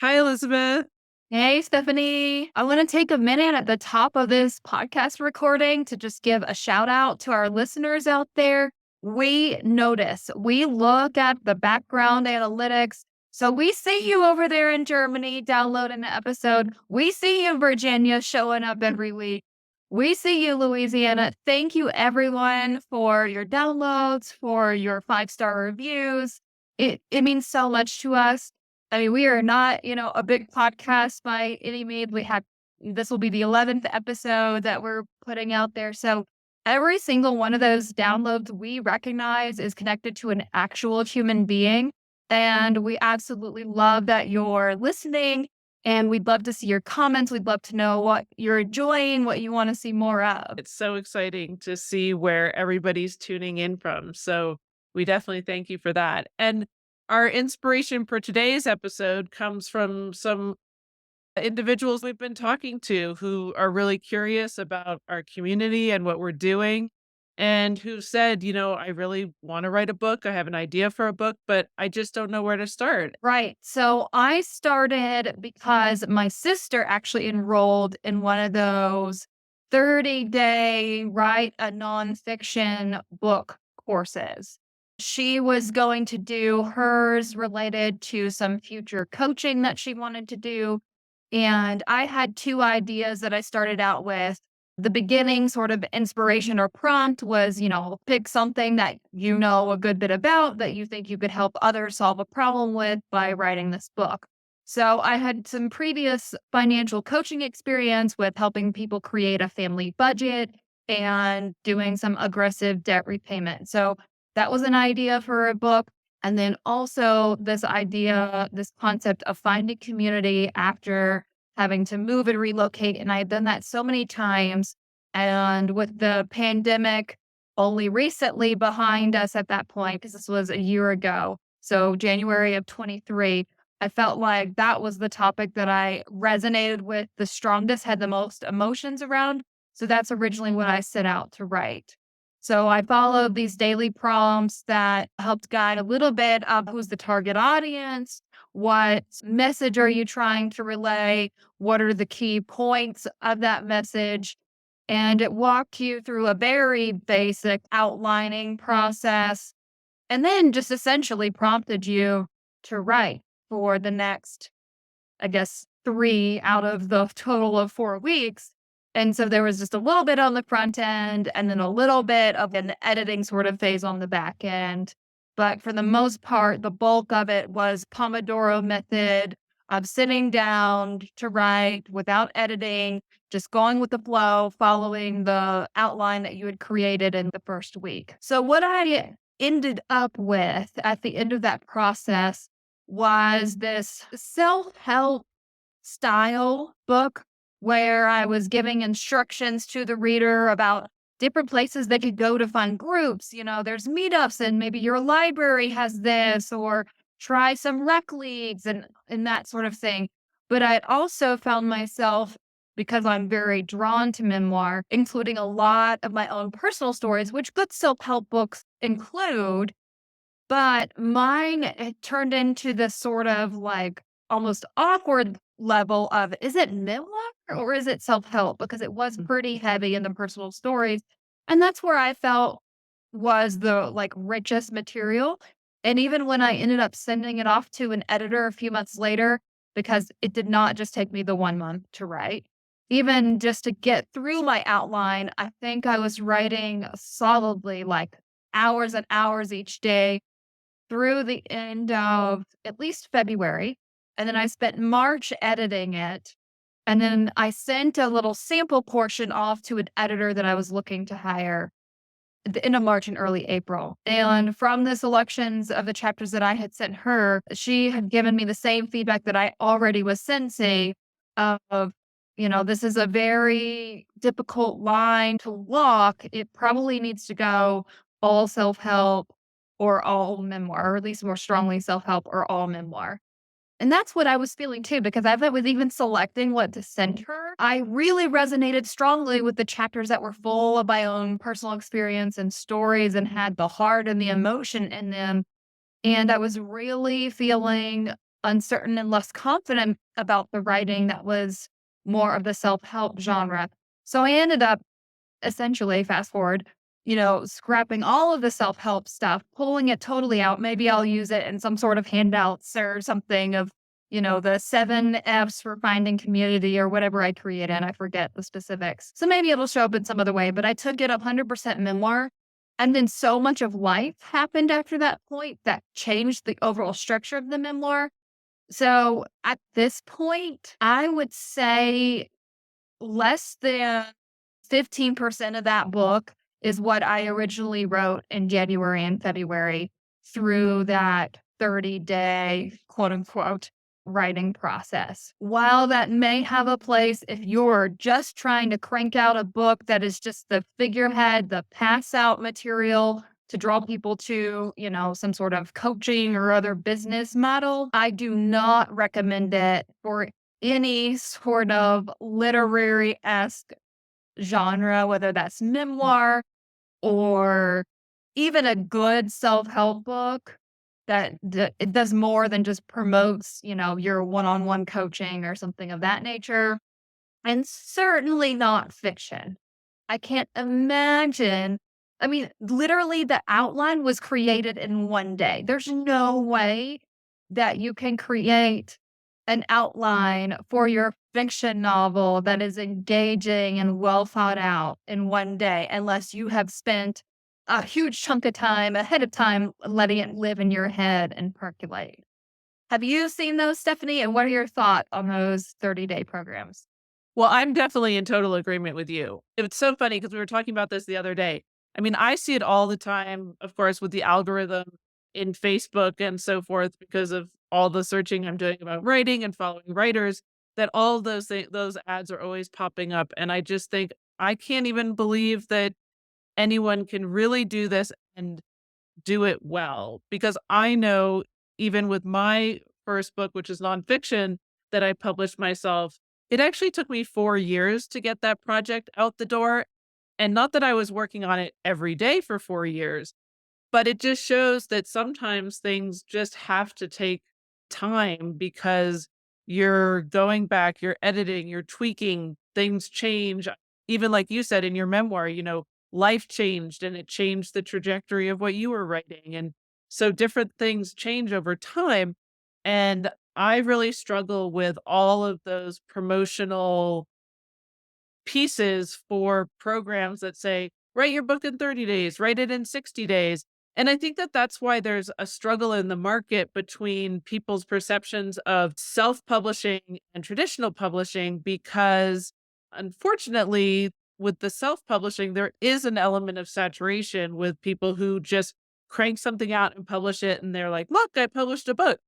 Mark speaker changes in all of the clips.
Speaker 1: Hi, Elizabeth.
Speaker 2: Hey, Stephanie. I want to take a minute at the top of this podcast recording to just give a shout out to our listeners out there. We look at the background analytics. So we see you over there in Germany downloading the episode. We see you in Virginia showing up every week. We see you, Louisiana. Thank you, everyone, for your downloads, for your 5-star reviews. It means so much to us. I mean, we are not, a big podcast by any means. This will be the 11th episode that we're putting out there. So every single one of those downloads we recognize is connected to an actual human being. And we absolutely love that you're listening. And we'd love to see your comments. We'd love to know what you're enjoying, what you want to see more of.
Speaker 1: It's so exciting to see where everybody's tuning in from. So we definitely thank you for that. And our inspiration for today's episode comes from some individuals we've been talking to who are really curious about our community and what we're doing, and who said, I really want to write a book. I have an idea for a book, but I just don't know where to start.
Speaker 2: Right. So I started because my sister actually enrolled in one of those 30-day write a nonfiction book courses. She was going to do hers related to some future coaching that she wanted to do. And I had two ideas that I started out with. The beginning sort of inspiration or prompt was, pick something that you know a good bit about that you think you could help others solve a problem with by writing this book. So I had some previous financial coaching experience with helping people create a family budget and doing some aggressive debt repayment. So that was an idea for a book. And then also this concept of finding community after having to move and relocate. And I had done that so many times. And with the pandemic only recently behind us at that point, because this was a year ago. So January of 23, I felt like that was the topic that I resonated with the strongest, had the most emotions around. So that's originally what I set out to write. So I followed these daily prompts that helped guide a little bit of who's the target audience, what message are you trying to relay, what are the key points of that message, and it walked you through a very basic outlining process and then just essentially prompted you to write for the next, I guess, 3 out of the total of 4 weeks. And so there was just a little bit on the front end and then a little bit of an editing sort of phase on the back end. But for the most part, the bulk of it was Pomodoro method of sitting down to write without editing, just going with the flow, following the outline that you had created in the first week. So what I ended up with at the end of that process was this self-help style book where I was giving instructions to the reader about different places they could go to find groups. There's meetups and maybe your library has this, or try some rec leagues and that sort of thing. But I also found myself, because I'm very drawn to memoir, including a lot of my own personal stories, which good self-help books include, but mine, it turned into this sort of like almost awkward level of, is it memoir or is it self-help? Because it was pretty heavy in the personal stories. And that's where I felt was the like richest material. And even when I ended up sending it off to an editor a few months later, because it did not just take me the 1 month to write, even just to get through my outline, I think I was writing solidly like hours and hours each day through the end of at least February, and then I spent March editing it, and then I sent a little sample portion off to an editor that I was looking to hire at the end of March and early April. And from the selections of the chapters that I had sent her, she had given me the same feedback that I already was sensing of, this is a very difficult line to walk. It probably needs to go all self-help or all memoir, or at least more strongly self-help or all memoir. And that's what I was feeling too, because as I was even selecting what to send her, I really resonated strongly with the chapters that were full of my own personal experience and stories and had the heart and the emotion in them. And I was really feeling uncertain and less confident about the writing that was more of the self-help genre. So I ended up essentially, fast forward, scrapping all of the self-help stuff, pulling it totally out. Maybe I'll use it in some sort of handouts or something of, the 7 F's for finding community or whatever I create in. I forget the specifics. So maybe it'll show up in some other way, but I took it 100% memoir. And then so much of life happened after that point that changed the overall structure of the memoir. So at this point, I would say less than 15% of that book is what I originally wrote in January and February through that 30-day quote unquote writing process. While that may have a place if you're just trying to crank out a book that is just the figurehead, the pass out material to draw people to, some sort of coaching or other business model, I do not recommend it for any sort of literary esque genre, whether that's memoir or even a good self-help book that it does more than just promotes, your one-on-one coaching or something of that nature, and certainly not fiction. I can't imagine. I mean, literally, the outline was created in one day. There's no way that you can create an outline for your fiction novel that is engaging and well thought out in one day, unless you have spent a huge chunk of time ahead of time letting it live in your head and percolate. Have you seen those, Stephanie? And what are your thoughts on those 30-day programs?
Speaker 1: Well, I'm definitely in total agreement with you. It's so funny because we were talking about this the other day. I mean, I see it all the time, of course, with the algorithm in Facebook and so forth, because of all the searching I'm doing about writing and following writers, that all those ads are always popping up. And I just think I can't even believe that anyone can really do this and do it well. Because I know even with my first book, which is nonfiction that I published myself, it actually took me 4 years to get that project out the door. And not that I was working on it every day for 4 years, but it just shows that sometimes things just have to take time because you're going back, you're editing, you're tweaking, things change. Even like you said in your memoir, life changed and it changed the trajectory of what you were writing. And so different things change over time. And I really struggle with all of those promotional pieces for programs that say, write your book in 30 days, write it in 60 days. And I think that that's why there's a struggle in the market between people's perceptions of self publishing and traditional publishing, because unfortunately, with the self publishing, there is an element of saturation with people who just crank something out and publish it. And they're like, look, I published a book.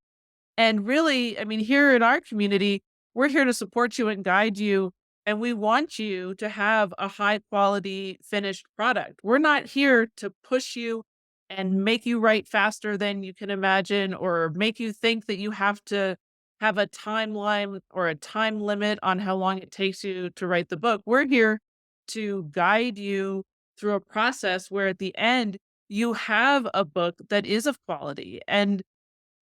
Speaker 1: And really, I mean, here in our community, we're here to support you and guide you. And we want you to have a high quality finished product. We're not here to push you and make you write faster than you can imagine or make you think that you have to have a timeline or a time limit on how long it takes you to write the book. We're here to guide you through a process where at the end you have a book that is of quality. And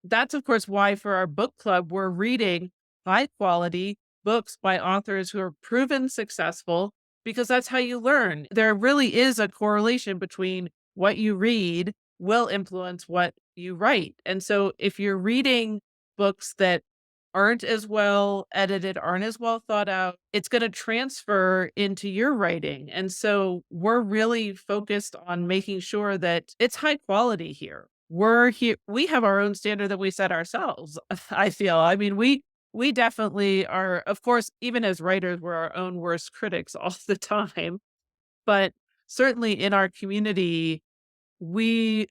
Speaker 1: that's, of course, why for our book club, we're reading high quality books by authors who are proven successful, because that's how you learn. There really is a correlation between what you read will influence what you write. And so if you're reading books that aren't as well edited, aren't as well thought out, it's going to transfer into your writing. And so we're really focused on making sure that it's high quality here. We're here, we have our own standard that we set ourselves. I feel. I mean, we definitely are, of course, even as writers, we're our own worst critics all the time. But certainly in our community, we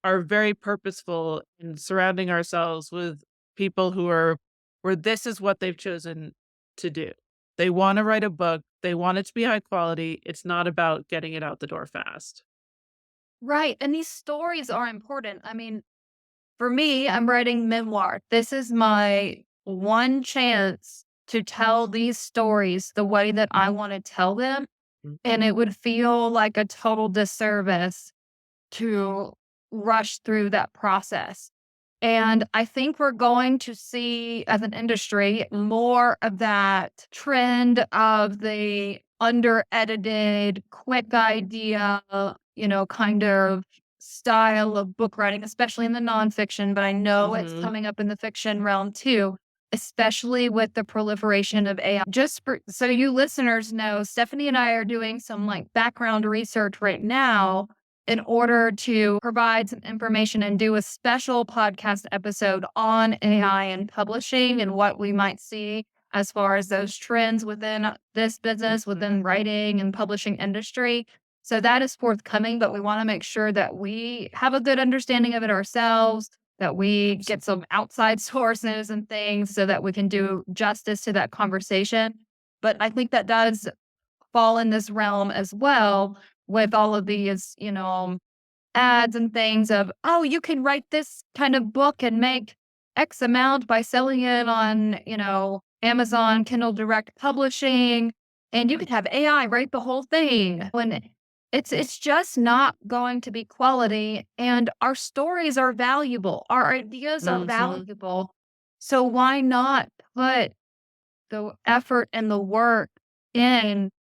Speaker 1: are very purposeful in surrounding ourselves with people who are where this is what they've chosen to do. They want to write a book, they want it to be high quality. It's not about getting it out the door fast.
Speaker 2: Right. And these stories are important. I mean, for me, I'm writing memoir. This is my one chance to tell these stories the way that I want to tell them.
Speaker 1: Mm.
Speaker 2: And it would feel like a total disservice to rush through that process. And I think we're going to see, as an industry, more of that trend of the under edited, quick idea, kind of style of book writing, especially in the nonfiction. But I know it's
Speaker 1: Mhm.
Speaker 2: coming up in the fiction realm too, especially with the proliferation of AI. So you listeners know, Stephanie and I are doing some like background research right now in order to provide some information and do a special podcast episode on AI and publishing and what we might see as far as those trends within this business, within writing and publishing industry. So that is forthcoming, but we want to make sure that we have a good understanding of it ourselves, that we get some outside sources and things so that we can do justice to that conversation. But I think that does fall in this realm as well with all of these, ads and things of, oh, you can write this kind of book and make X amount by selling it on, Amazon, Kindle Direct Publishing, and you could have AI write the whole thing. When it's just not going to be quality, and our stories are valuable. Our ideas are
Speaker 1: Mhm.
Speaker 2: valuable. So why not put the effort and the work in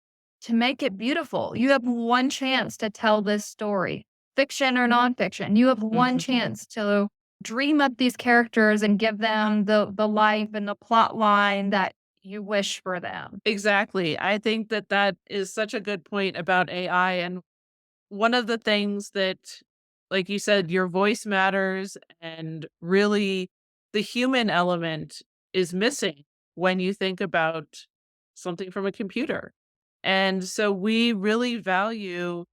Speaker 2: to make it beautiful? You have one chance to tell this story, fiction or nonfiction. You have one
Speaker 1: Mhm.
Speaker 2: chance to dream up these characters and give them the life and the plot line that you wish for them.
Speaker 1: Exactly. I think that that is such a good point about AI, and one of the things that, like you said, your voice matters, and really the human element is missing when you think about something from a computer. And so we really value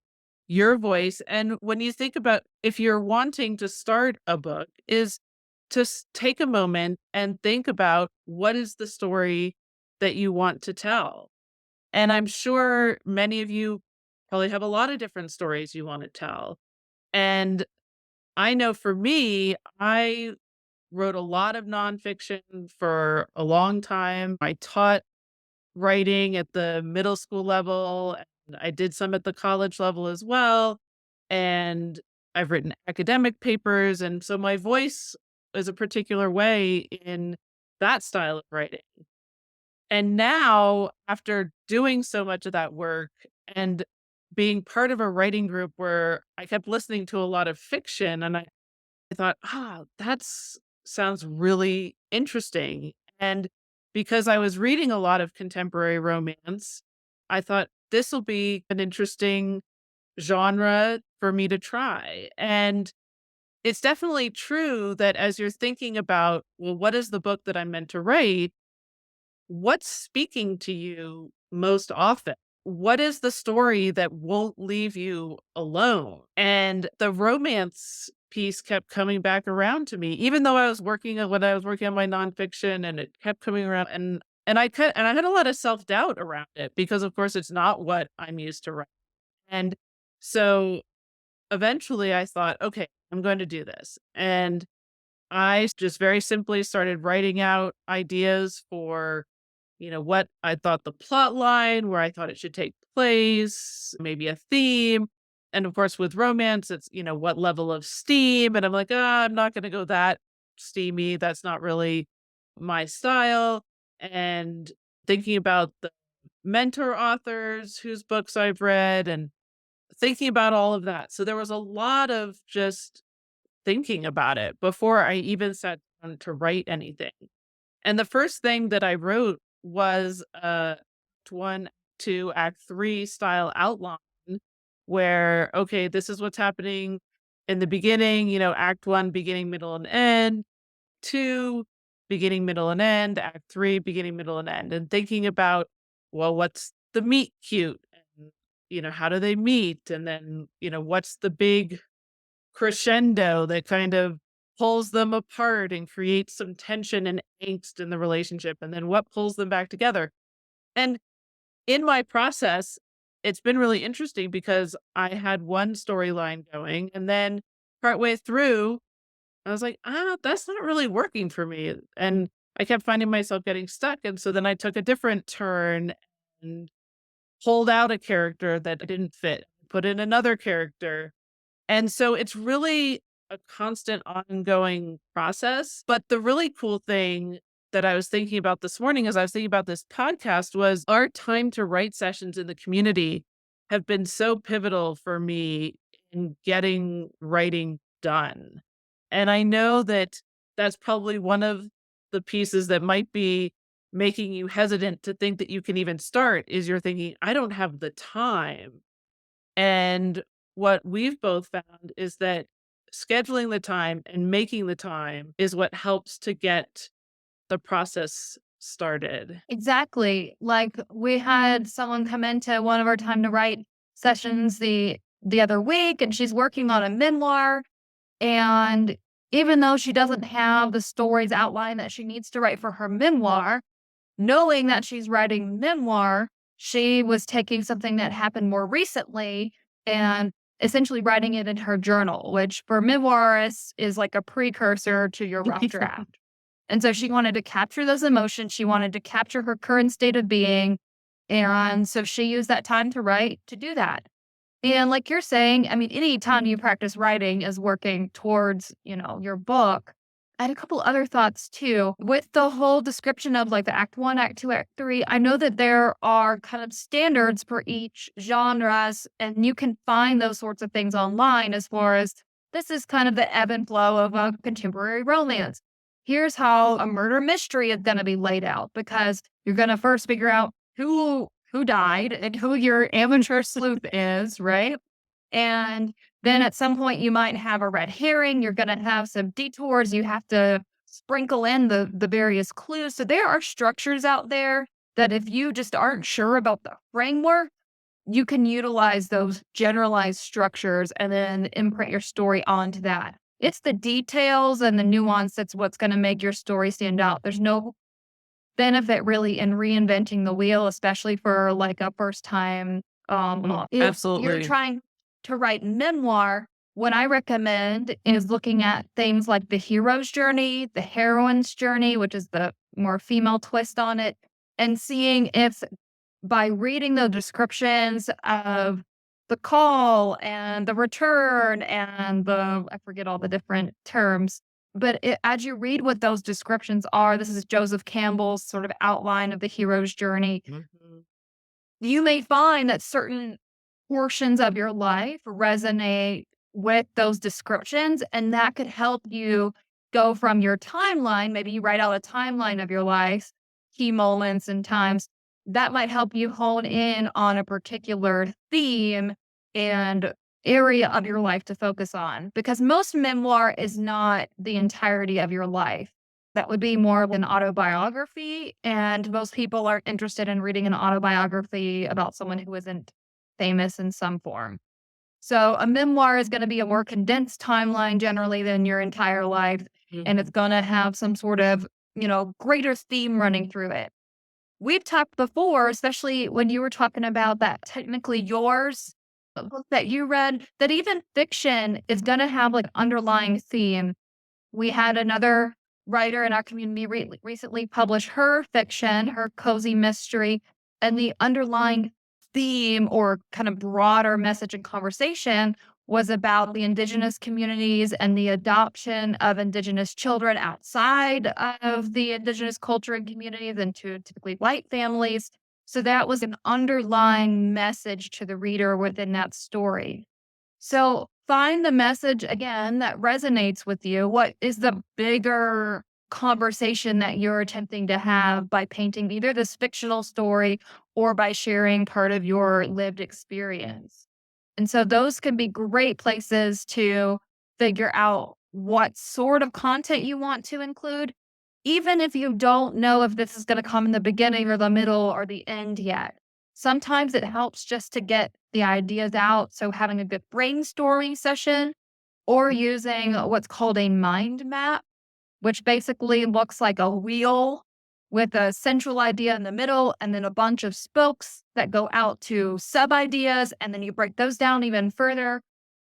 Speaker 1: your voice. And when you think about if you're wanting to start a book, is to take a moment and think about what is the story that you want to tell. And I'm sure many of you probably have a lot of different stories you want to tell. And I know for me, I wrote a lot of nonfiction for a long time. I taught writing at the middle school level, and I did some at the college level as well. And I've written academic papers. And so my voice is a particular way in that style of writing. And now, after doing so much of that work and being part of a writing group where I kept listening to a lot of fiction, and I thought, that's sounds really interesting. And because I was reading a lot of contemporary romance, I thought this will be an interesting genre for me to try. And it's definitely true that as you're thinking about, well, what is the book that I'm meant to write? What's speaking to you most often? What is the story that won't leave you alone? And the romance piece kept coming back around to me, even though when I was working on my nonfiction, and it kept coming around, and I had a lot of self-doubt around it because of course it's not what I'm used to writing. And so eventually I thought, okay, I'm going to do this. And I just very simply started writing out ideas for, what I thought the plot line, where I thought it should take place, maybe a theme. And of course, with romance, it's, what level of steam. And I'm like, I'm not going to go that steamy. That's not really my style. And thinking about the mentor authors whose books I've read and thinking about all of that. So there was a lot of just thinking about it before I even sat down to write anything. And the first thing that I wrote was a act 1, 2, act 3 style outline where, okay, this is what's happening in the beginning, act 1, beginning, middle, and end, 2, beginning, middle, and end, act 3, beginning, middle, and end, and thinking about, well, what's the meet cute? And, how do they meet? And then, what's the big crescendo that kind of pulls them apart and creates some tension and angst in the relationship, and then what pulls them back together. And in my process, it's been really interesting because I had one storyline going, and then partway through, I was like, that's not really working for me. And I kept finding myself getting stuck. And so then I took a different turn and pulled out a character that didn't fit, put in another character, and so it's really a constant ongoing process. But the really cool thing that I was thinking about this morning as I was thinking about this podcast was our time to write sessions in the community have been so pivotal for me in getting writing done. And I know that that's probably one of the pieces that might be making you hesitant to think that you can even start is you're thinking, I don't have the time. And what we've both found is that scheduling the time and making the time is what helps to get the process started.
Speaker 2: Exactly. Like we had someone come into one of our time to write sessions the other week, and she's working on a memoir. And even though she doesn't have the stories outlined that she needs to write for her memoir, knowing that she's writing memoir, she was taking something that happened more recently and essentially writing it in her journal, which for memoirists is like a precursor to your rough draft. And so she wanted to capture those emotions. She wanted to capture her current state of being. And so she used that time to write to do that. And like you're saying, I mean, any time you practice writing is working towards, your book. I had a couple other thoughts too. With the whole description of like the act one, act two, act three, I know that there are kind of standards for each genres, and you can find those sorts of things online as far as this is kind of the ebb and flow of a contemporary romance. Here's how a murder mystery is going to be laid out because you're going to first figure out who died and who your amateur sleuth is, right? And then at some point you might have a red herring, you're going to have some detours, you have to sprinkle in the various clues. So there are structures out there that if you just aren't sure about the framework, you can utilize those generalized structures and then imprint your story onto that. It's the details and the nuance that's what's going to make your story stand out. There's no benefit really in reinventing the wheel, especially for like a first time. If you're
Speaker 1: Absolutely.
Speaker 2: trying to write memoir, what I recommend is looking at things like the hero's journey, the heroine's journey, which is the more female twist on it, and seeing if by reading the descriptions of the call and the return and I forget all the different terms, but as you read what those descriptions are, this is Joseph Campbell's sort of outline of the hero's journey.
Speaker 1: Mhm.
Speaker 2: You may find that certain portions of your life resonate with those descriptions, and that could help you go from your timeline. Maybe you write out a timeline of your life, key moments and times. That might help you hone in on a particular theme and area of your life to focus on because most memoir is not the entirety of your life. That would be more of an autobiography, and most people are interested in reading an autobiography about someone who isn't famous in some form. So a memoir is going to be a more condensed timeline generally than your entire life, and it's
Speaker 1: Mhm.
Speaker 2: going to have some sort of, greater theme running through it. We've talked before, especially when you were talking about that technically yours, the book that you read, that even fiction is going to have like underlying theme. We had another writer in our community recently publish her fiction, her cozy mystery, and the underlying theme or kind of broader message and conversation was about the indigenous communities and the adoption of indigenous children outside of the indigenous culture and communities into typically white families. So that was an underlying message to the reader within that story. So find the message again that resonates with you. What is the bigger conversation that you're attempting to have by painting either this fictional story or by sharing part of your lived experience? And so those can be great places to figure out what sort of content you want to include, even if you don't know if this is going to come in the beginning or the middle or the end yet. Sometimes it helps just to get the ideas out. So having a good brainstorming session or using what's called a mind map, which basically looks like a wheel with a central idea in the middle and then a bunch of spokes that go out to sub ideas. And then you break those down even further.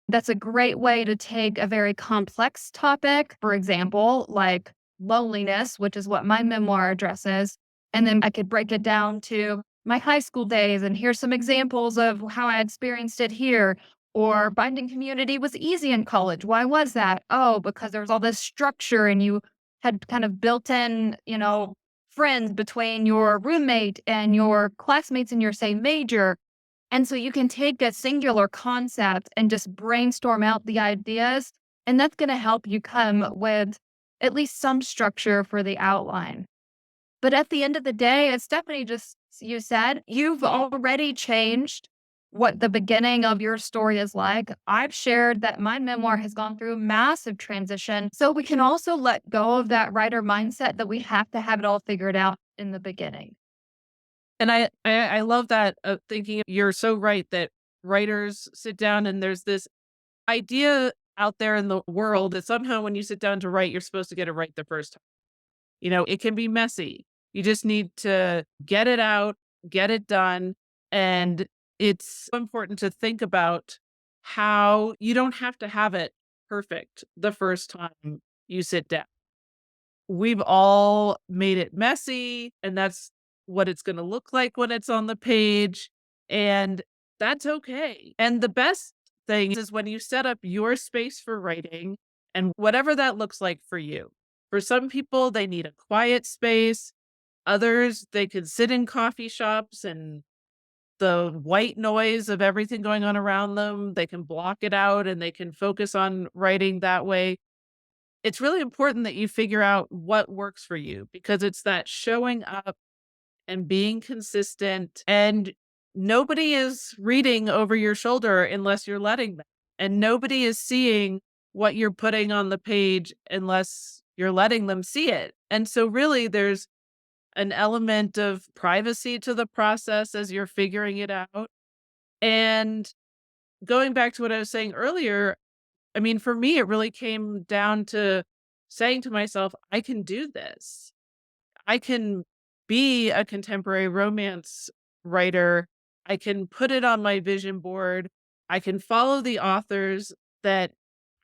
Speaker 2: That's a great way to take a very complex topic, for example, like loneliness, which is what my memoir addresses. And then I could break it down to my high school days. And here's some examples of how I experienced it here. Or finding community was easy in college. Why was that? Oh, because there was all this structure and you had kind of built in, friends between your roommate and your classmates in your same major. And so you can take a singular concept and just brainstorm out the ideas. And that's going to help you come with at least some structure for the outline. But at the end of the day, as Stephanie just you said, you've already changed what the beginning of your story is like. I've shared that my memoir has gone through massive transition. So we can also let go of that writer mindset that we have to have it all figured out in the beginning.
Speaker 1: And I love that, thinking you're so right that writers sit down and there's this idea out there in the world that somehow when you sit down to write, you're supposed to get it right the first time. It can be messy. You just need to get it out, get it done. And it's so important to think about how you don't have to have it perfect the first time you sit down. We've all made it messy, and that's what it's going to look like when it's on the page. And that's okay. And the best thing is when you set up your space for writing and whatever that looks like for you. For some people, they need a quiet space. Others, they can sit in coffee shops and the white noise of everything going on around them, they can block it out and they can focus on writing that way. It's really important that you figure out what works for you because it's that showing up and being consistent, and nobody is reading over your shoulder unless you're letting them. And nobody is seeing what you're putting on the page unless you're letting them see it. And so really there's an element of privacy to the process as you're figuring it out. And going back to what I was saying earlier, I mean, for me, it really came down to saying to myself, I can do this. I can be a contemporary romance writer. I can put it on my vision board. I can follow the authors that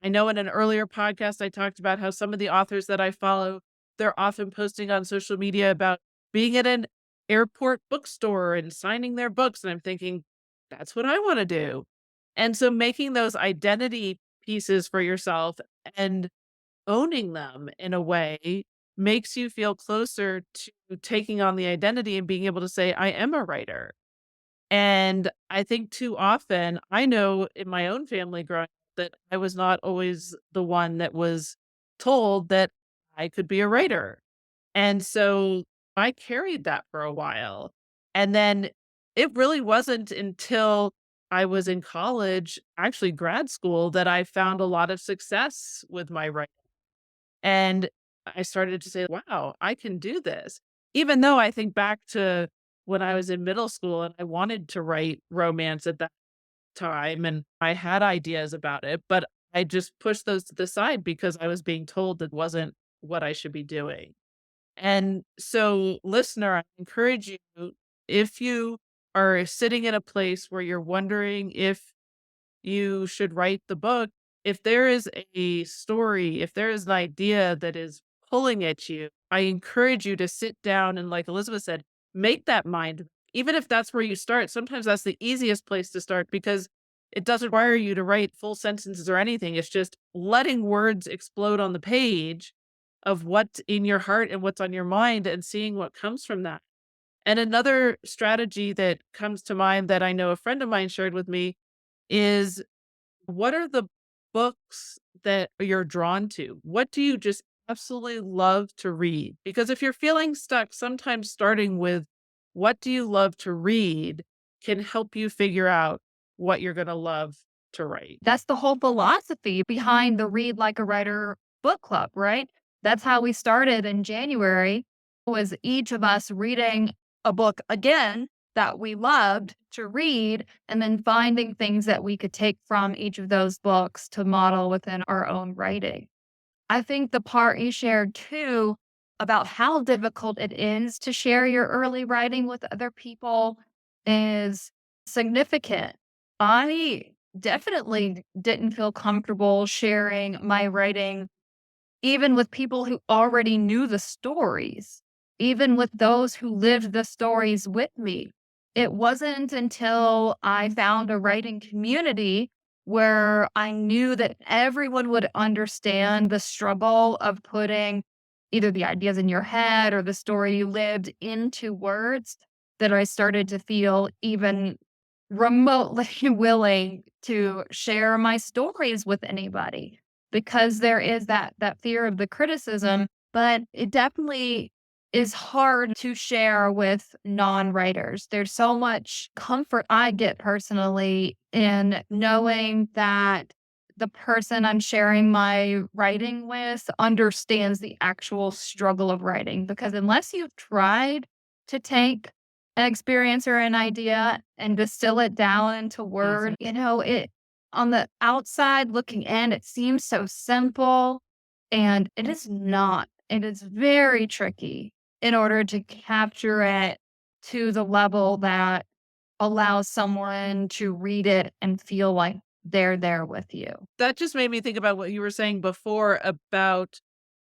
Speaker 1: I know in an earlier podcast, I talked about how some of the authors that I follow, they're often posting on social media about being at an airport bookstore and signing their books. And I'm thinking, that's what I want to do. And so making those identity pieces for yourself and owning them in a way makes you feel closer to taking on the identity and being able to say, I am a writer. And I think too often, I know in my own family growing up that I was not always the one that was told that I could be a writer. And so I carried that for a while. And then it really wasn't until I was in college, actually grad school, that I found a lot of success with my writing. And I started to say, wow, I can do this. Even though I think back to when I was in middle school and I wanted to write romance at that time and I had ideas about it, but I just pushed those to the side because I was being told it wasn't what I should be doing. And so, listener, I encourage you if you are sitting in a place where you're wondering if you should write the book. If there is a story, if there is an idea that is pulling at you, I encourage you to sit down and, like Elizabeth said, make that mind. Even if that's where you start, sometimes that's the easiest place to start because it doesn't require you to write full sentences or anything. It's just letting words explode on the page of what's in your heart and what's on your mind and seeing what comes from that. And another strategy that comes to mind that I know a friend of mine shared with me is what are the books that you're drawn to? What do you just absolutely love to read? Because if you're feeling stuck, sometimes starting with what do you love to read can help you figure out what you're going to love to write.
Speaker 2: That's the whole philosophy behind the Read Like a Writer book club, right? That's how we started in January, was each of us reading a book again that we loved to read and then finding things that we could take from each of those books to model within our own writing. I think the part you shared too about how difficult it is to share your early writing with other people is significant. I definitely didn't feel comfortable sharing my writing, even with people who already knew the stories, even with those who lived the stories with me. It wasn't until I found a writing community where I knew that everyone would understand the struggle of putting either the ideas in your head or the story you lived into words, that I started to feel even remotely willing to share my stories with anybody, because there is that fear of the criticism, but it definitely is hard to share with non-writers. There's so much comfort I get personally in knowing that the person I'm sharing my writing with understands the actual struggle of writing, because unless you've tried to take an experience or an idea and distill it down into
Speaker 1: Mhm.
Speaker 2: word, it on the outside looking in, it seems so simple, and it is not. It is very tricky in order to capture it to the level that allows someone to read it and feel like they're there with you.
Speaker 1: That just made me think about what you were saying before about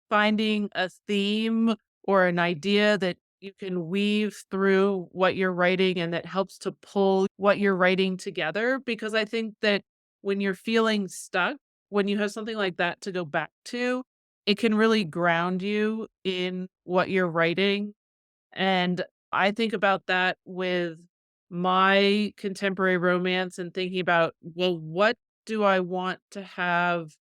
Speaker 1: finding a theme or an idea that you can weave through what you're writing and that helps to pull what you're writing together. Because I think that when you're feeling stuck, when you have something like that to go back to, it can really ground you in what you're writing. And I think about that with my contemporary romance and thinking about, well, what do I want to have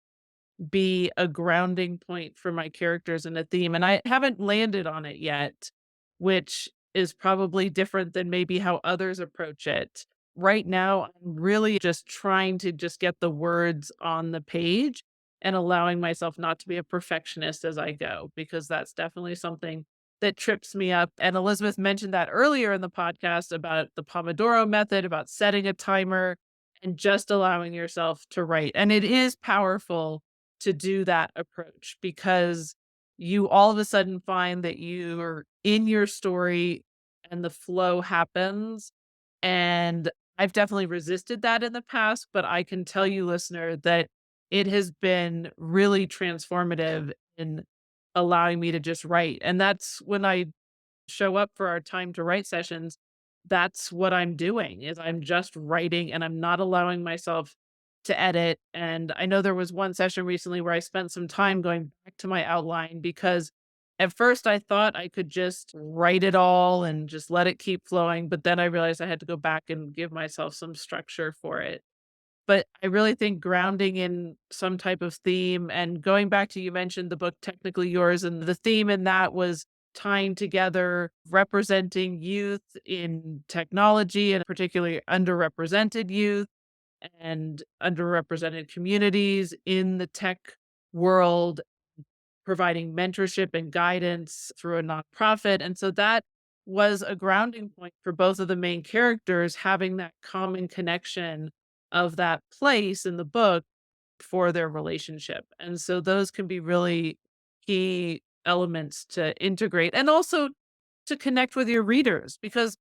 Speaker 1: be a grounding point for my characters and a theme? And I haven't landed on it yet, which is probably different than maybe how others approach it. Right now, I'm really just trying to just get the words on the page and allowing myself not to be a perfectionist as I go, because that's definitely something that trips me up. And Elizabeth mentioned that earlier in the podcast about the Pomodoro method, about setting a timer and just allowing yourself to write. And it is powerful to do that approach because you all of a sudden find that you're in your story and the flow happens. And I've definitely resisted that in the past, but I can tell you, listener, that it has been really transformative in allowing me to just write. And that's when I show up for our time to write sessions, that's what I'm doing is I'm just writing and I'm not allowing myself to edit. And I know there was one session recently where I spent some time going back to my outline because at first I thought I could just write it all and just let it keep flowing, but then I realized I had to go back and give myself some structure for it. But I really think grounding in some type of theme and going back to you mentioned the book Technically Yours, and the theme in that was tying together representing youth in technology and particularly underrepresented youth and underrepresented communities in the tech world, providing mentorship and guidance through a nonprofit. And so that was a grounding point for both of the main characters, having that common connection of that place in the book for their relationship. And so those can be really key elements to integrate and also to connect with your readers because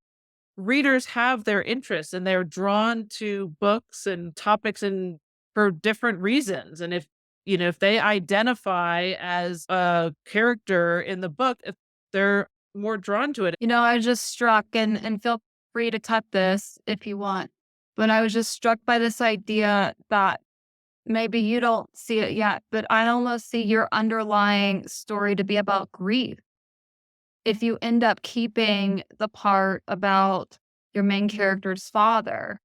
Speaker 1: readers have their interests and they're drawn to books and topics and for different reasons. And if they identify as a character in the book, if they're more drawn to it.
Speaker 2: I was just struck, and feel free to cut this if you want, but I was just struck by this idea that maybe you don't see it yet, but I almost see your underlying story to be about grief. If you end up keeping the part about your main character's father,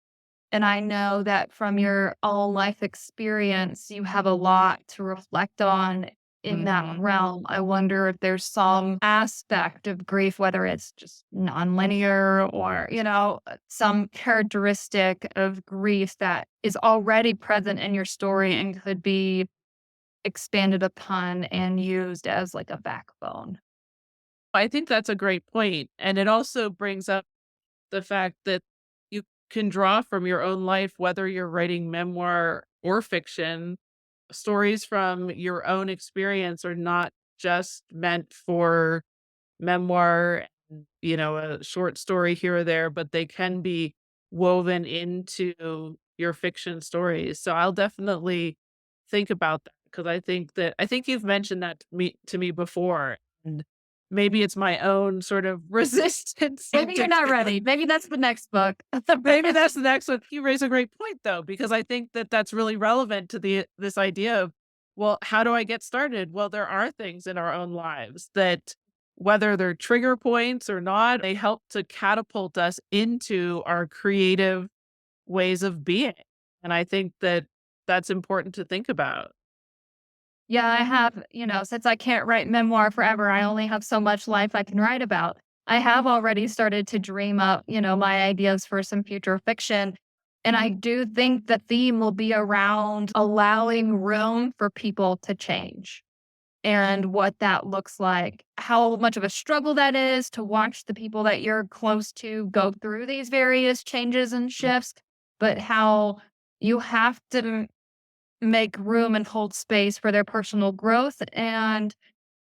Speaker 2: and I know that from your own life experience, you have a lot to reflect on in that
Speaker 1: Mhm.
Speaker 2: realm. I wonder if there's some aspect of grief, whether it's just nonlinear or, some characteristic of grief that is already present in your story and could be expanded upon and used as like a backbone.
Speaker 1: I think that's a great point. And it also brings up the fact that you can draw from your own life, whether you're writing memoir or fiction. Stories from your own experience are not just meant for memoir, and, a short story here or there, but they can be woven into your fiction stories. So I'll definitely think about that because I think you've mentioned that to me before. maybe it's my own sort of resistance
Speaker 2: Maybe you're
Speaker 1: to
Speaker 2: not ready. Maybe that's the next book.
Speaker 1: maybe that's the next one. You raise a great point though, because I think that that's really relevant to this idea of, well, how do I get started? Well, there are things in our own lives that, whether they're trigger points or not, they help to catapult us into our creative ways of being. And I think that that's important to think about.
Speaker 2: Yeah, I have, since I can't write memoir forever, I only have so much life I can write about. I have already started to dream up, my ideas for some future fiction. And I do think the theme will be around allowing room for people to change and what that looks like, how much of a struggle that is to watch the people that you're close to go through these various changes and shifts, but how you have to make room and hold space for their personal growth. And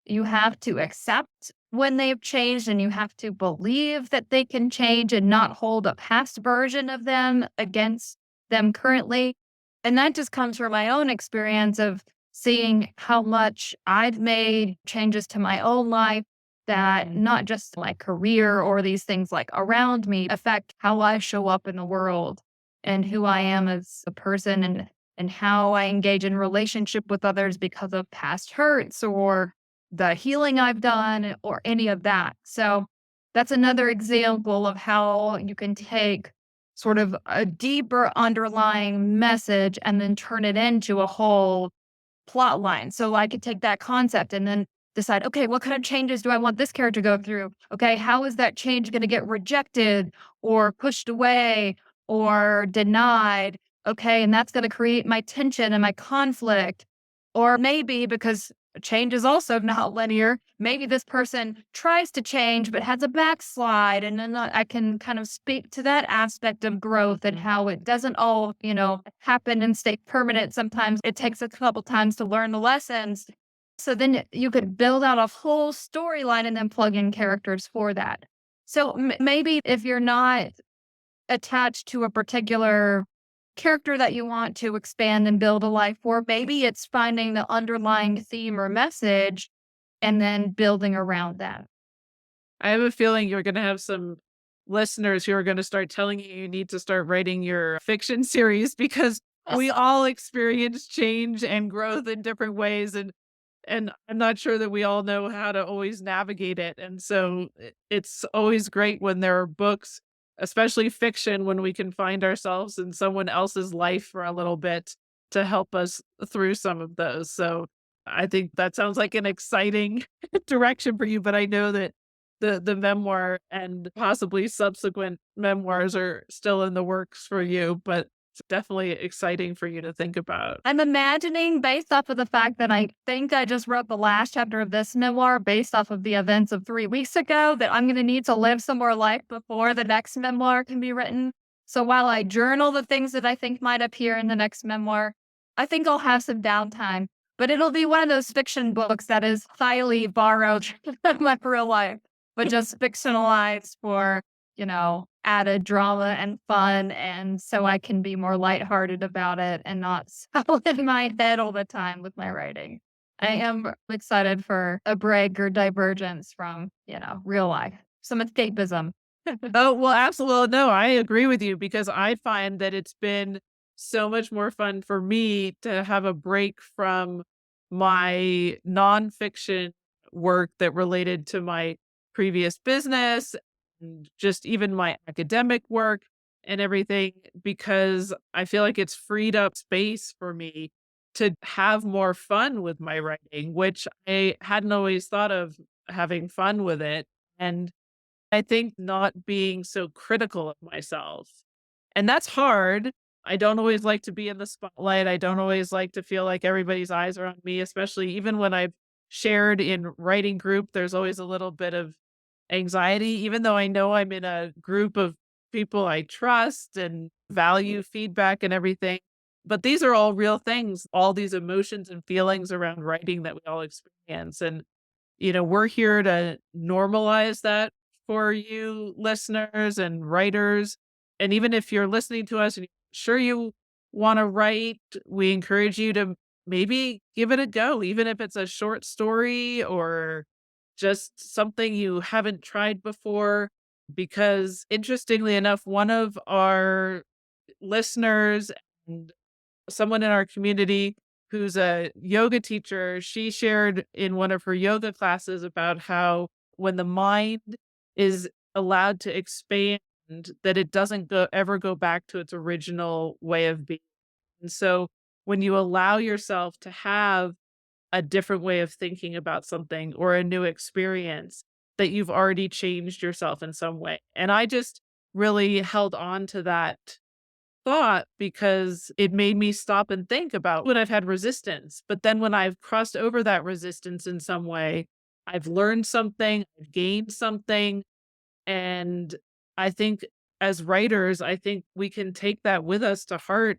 Speaker 2: you have to accept when they've changed and you have to believe that they can change and not hold a past version of them against them currently. And that just comes from my own experience of seeing how much I've made changes to my own life that not just my career or these things like around me affect how I show up in the world and who I am as a person and how I engage in relationship with others because of past hurts or the healing I've done or any of that. So that's another example of how you can take sort of a deeper underlying message and then turn it into a whole plot line. So I could take that concept and then decide, okay, what kind of changes do I want this character to go through? Okay, how is that change going to get rejected or pushed away or denied? Okay, and that's going to create my tension and my conflict. Or maybe because change is also not linear, maybe this person tries to change but has a backslide. And then I can kind of speak to that aspect of growth and how it doesn't all, happen and stay permanent. Sometimes it takes a couple times to learn the lessons. So then you could build out a whole storyline and then plug in characters for that. So maybe if you're not attached to a particular character that you want to expand and build a life for, maybe it's finding the underlying theme or message and then building around that.
Speaker 1: I have a feeling you're going to have some listeners who are going to start telling you you need to start writing your fiction series, because we all experience change and growth in different ways, and I'm not sure that we all know how to always navigate it. And so it's always great when there are books, especially fiction, when we can find ourselves in someone else's life for a little bit to help us through some of those. So I think that sounds like an exciting direction for you, but I know that the memoir and possibly subsequent memoirs are still in the works for you, but it's definitely exciting for you to think about.
Speaker 2: I'm imagining, based off of the fact that I think I just wrote the last chapter of this memoir based off of the events of 3 weeks ago, that I'm going to need to live some more life before the next memoir can be written. So while I journal the things that I think might appear in the next memoir, I think I'll have some downtime. But it'll be one of those fiction books that is highly borrowed from my real life, but just fictionalized for, added drama and fun. And so I can be more lighthearted about it and not so in my head all the time with my writing. I am excited for a break or divergence from, real life, some escapism.
Speaker 1: Oh, well, absolutely. No, I agree with you, because I find that it's been so much more fun for me to have a break from my nonfiction work that related to my previous business and just even my academic work and everything, because I feel like it's freed up space for me to have more fun with my writing, which I hadn't always thought of having fun with it. And I think not being so critical of myself. And that's hard. I don't always like to be in the spotlight. I don't always like to feel like everybody's eyes are on me, especially even when I've shared in writing group, there's always a little bit of anxiety, even though I know I'm in a group of people I trust and value feedback and everything. But these are all real things, all these emotions and feelings around writing that we all experience. And we're here to normalize that for you listeners and writers. And even if you're listening to us and you're sure you want to write, we encourage you to maybe give it a go, even if it's a short story or just something you haven't tried before. Because interestingly enough, one of our listeners and someone in our community who's a yoga teacher, she shared in one of her yoga classes about how when the mind is allowed to expand, that it doesn't ever go back to its original way of being. And so when you allow yourself to have a different way of thinking about something or a new experience, that you've already changed yourself in some way. And I just really held on to that thought because it made me stop and think about when I've had resistance. But then when I've crossed over that resistance in some way, I've learned something, I've gained something. And I think as writers, I think we can take that with us to heart.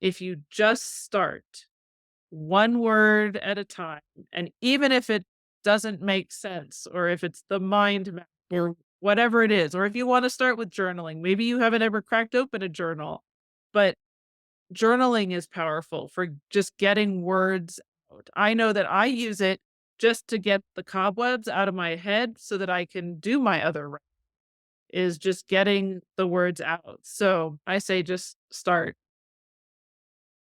Speaker 1: If you just start one word at a time, and even if it doesn't make sense, or if it's the mind map, or whatever it is, or if you want to start with journaling, maybe you haven't ever cracked open a journal, but journaling is powerful for just getting words out. I know that I use it just to get the cobwebs out of my head so that I can do my other writing, is just getting the words out. So I say just start.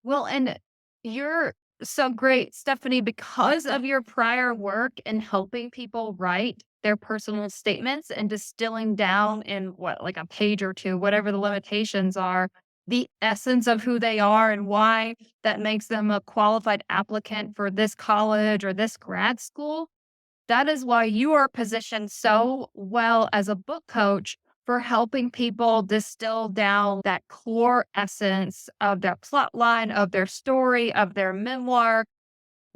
Speaker 2: Well, and you're so great, Stephanie, because of your prior work in helping people write their personal statements and distilling down in what, like a page or two, whatever the limitations are, the essence of who they are and why that makes them a qualified applicant for this college or this grad school. That is why you are positioned so well as a book coach for helping people distill down that core essence of their plot line, of their story, of their memoir,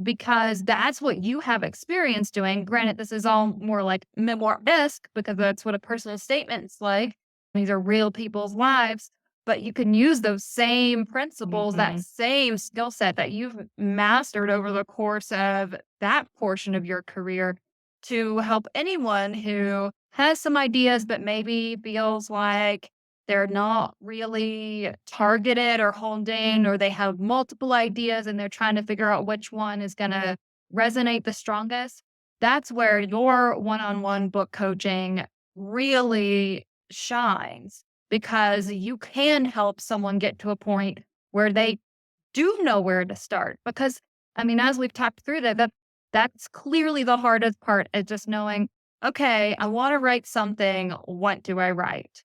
Speaker 2: because that's what you have experience doing. Granted, this is all more like memoir-esque because that's what a personal statement's like. These are real people's lives, but you can use those same principles, that
Speaker 1: Mhm.
Speaker 2: same skill set that you've mastered over the course of that portion of your career to help anyone who has some ideas, but maybe feels like they're not really targeted or honed in, or they have multiple ideas and they're trying to figure out which one is going to resonate the strongest. That's where your one on one book coaching really shines because you can help someone get to a point where they do know where to start. Because, I mean, as we've talked through that's clearly the hardest part is just knowing, okay, I want to write something. What do I write?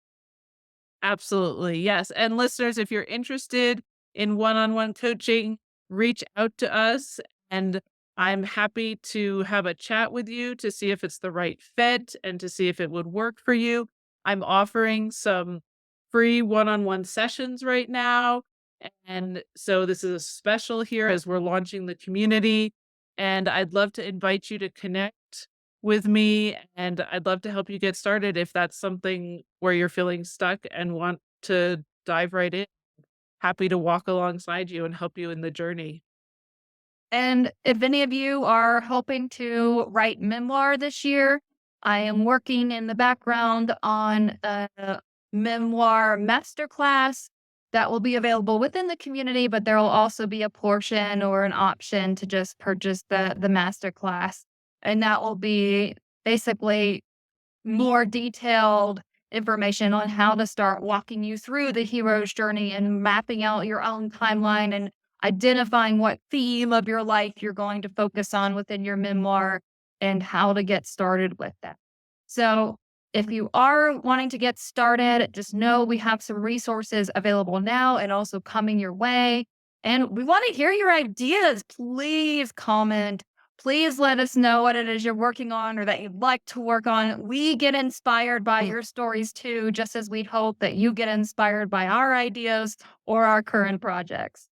Speaker 1: Absolutely. Yes. And listeners, if you're interested in one on one coaching, reach out to us. And I'm happy to have a chat with you to see if it's the right fit and to see if it would work for you. I'm offering some free one on one sessions right now. And so this is a special here as we're launching the community. And I'd love to invite you to connect with me, and I'd love to help you get started if that's something where you're feeling stuck and want to dive right in. Happy to walk alongside you and help you in the journey.
Speaker 2: And if any of you are hoping to write memoir this year, I am working in the background on a memoir masterclass that will be available within the community, but there will also be a portion or an option to just purchase the masterclass. And that will be basically more detailed information on how to start walking you through the hero's journey and mapping out your own timeline and identifying what theme of your life you're going to focus on within your memoir and how to get started with that. So, if you are wanting to get started, just know we have some resources available now and also coming your way. And we want to hear your ideas. Please comment. Please let us know what it is you're working on or that you'd like to work on. We get inspired by your stories too, just as we hope that you get inspired by our ideas or our current projects.